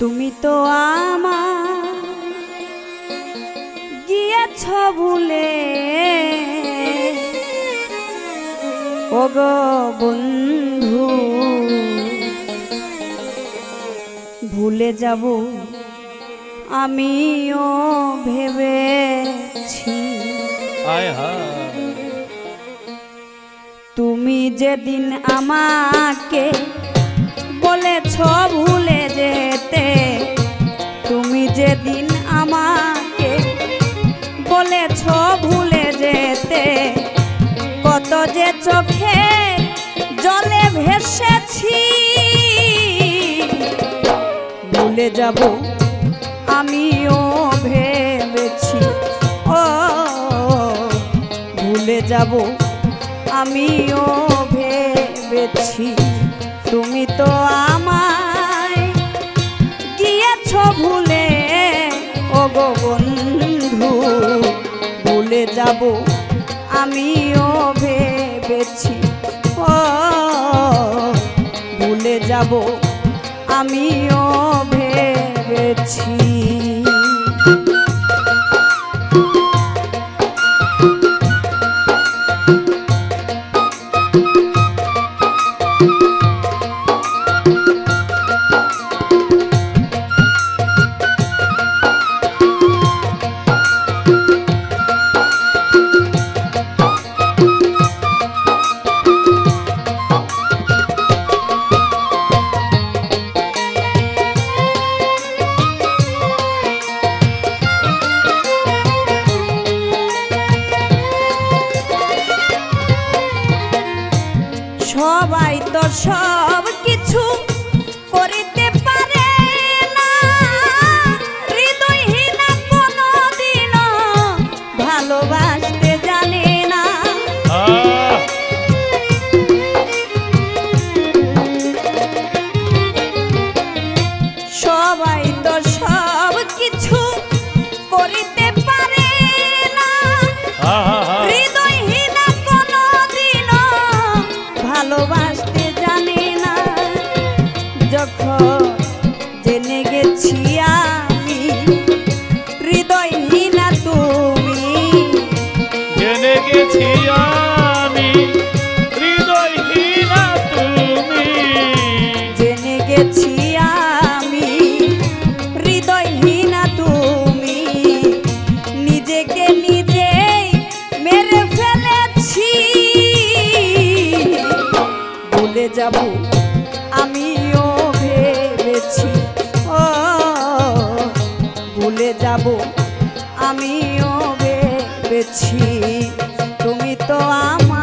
তুমি তো আমার গিয়েছ ভুলে ওগো বন্ধু, ভুলে যাব আমিও ভেবেছি। তুমি যেদিন আমাকে বলেছ ভুলে যেতে, তুমি যেদিন আমাকে বলেছ ভুলে যেতে, কত যে চোখে জলে ভেসেছি। ভুলে যাব আমিও ভেবেছি, ও ভুলে যাব আমিও ভেবেছি। তুমি তো আমায় গিয়েছ ভুলে ওগো বন্ধু, ভুলে যাব আমিও ভেবেছি। ও ভুলে যাব আমিও ভেবেছি। সবাই তো সব কিছু করিতে পারে না, হৃদয়হীনা কোনদিনও ভালোবাসতে জানে না। সবাই তো সব কিছু করিতে পারে না, হৃদয়হীনা কোনদিনও ভালোবাসতে জানে না। যখন জেনে গেছি আমি হৃদয়হীনা তুমি, জেনে গেছি আমি হৃদয়হীনা তুমি, জেনে গেছি আমি হৃদয়হীনা তুমি, নিজেকে নিজেই মেরে ফেলেছি। ভুলে যাব আমিও ভেবেছি, ও ভুলে যাব আমিও ভেবেছি। তুমি তো আমার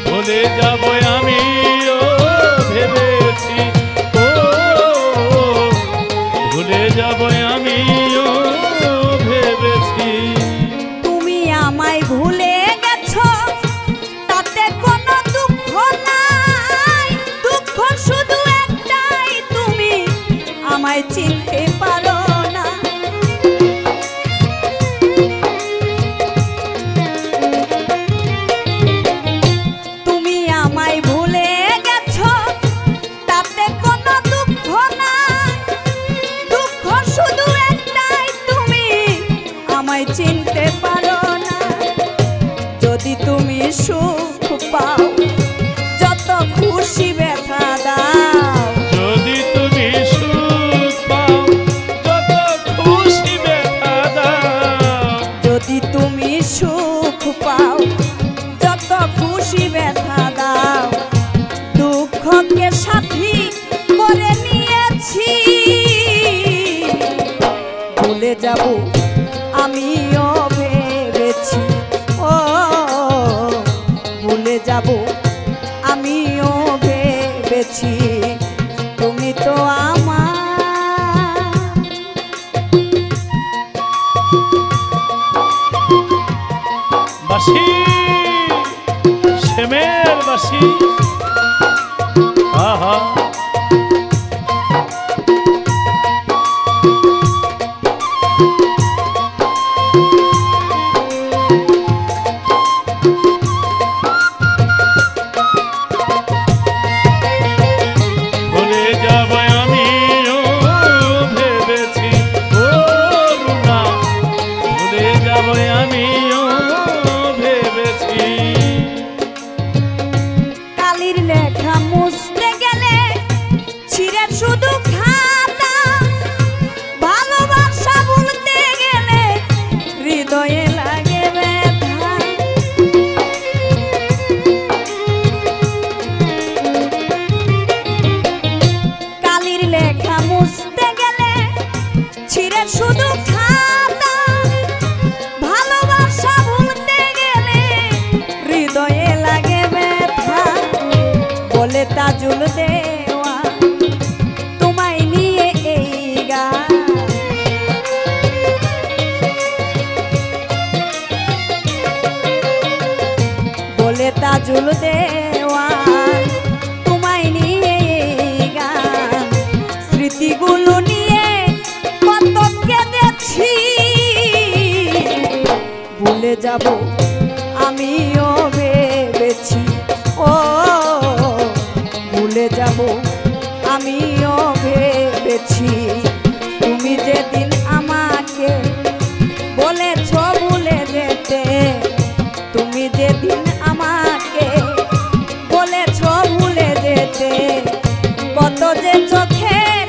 ভুলে যাব আমিও ভেবেছি, ও ভুলে যাব আমিও ভেবেছি। তুমি আমায় ভুলে গেছো তাতে কোনো দুঃখ নাই, দুঃখ শুধু একটাই তুমি আমায় চিনতে পারো না। তুমি আমায় ভুলে গেছো তাতে কোনো দুঃখ নাই, দুঃখ শুধু একটাই তুমি আমায় চিনতে পারো না। যদি তুমি সুখ পাও যত খুশি ব্যথা দাও, যদি তুমি সুখ পাও যত খুশি ব্যথা দাও, যদি তুমি সুখ পাও যত খুশি ব্যথা দাও, দুঃখকে সাথী করে নিয়েছি। ভুলে যাব আমিও ভেবেছি, ও ভুলে যাব আমিও ভেবেছি। তুমি তো আমার বাসি শ্যামের বাসি, আহা শুধু খাতা ভালোবাসা বলতে গেলে হৃদয়ে লাগে ব্যথা কালির লেখা মুছতে গেলে ছিঁড়ে শুধু খাতা ভালোবাসা ভুলতে গেলে হৃদয়ে লাগে ব্যথা বলে তাজুল দেওয়া তোমায় নিয়ে এই গান বলে তাজুল দেওয়া তোমায় নিয়ে এই গান স্মৃতিগুলো নিয়ে কত কেঁদেছি ভুলে যাব আমিও ভেবেছি ও ভুলে যাব আমিও ভেবেছি তুমি যেদিন আমাকে বলেছ ভুলে যেতে তুমি যেদিন আমাকে বলেছ ভুলে যেতে কত যে চোখের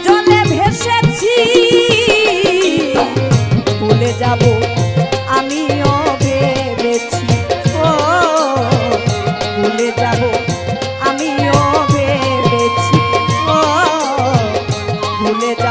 জলে ভেসেছি ভুলে যাব আমিও ভেবেছি ও ভুলে যাব আমিও ভেবেছি ও ভুলে যাব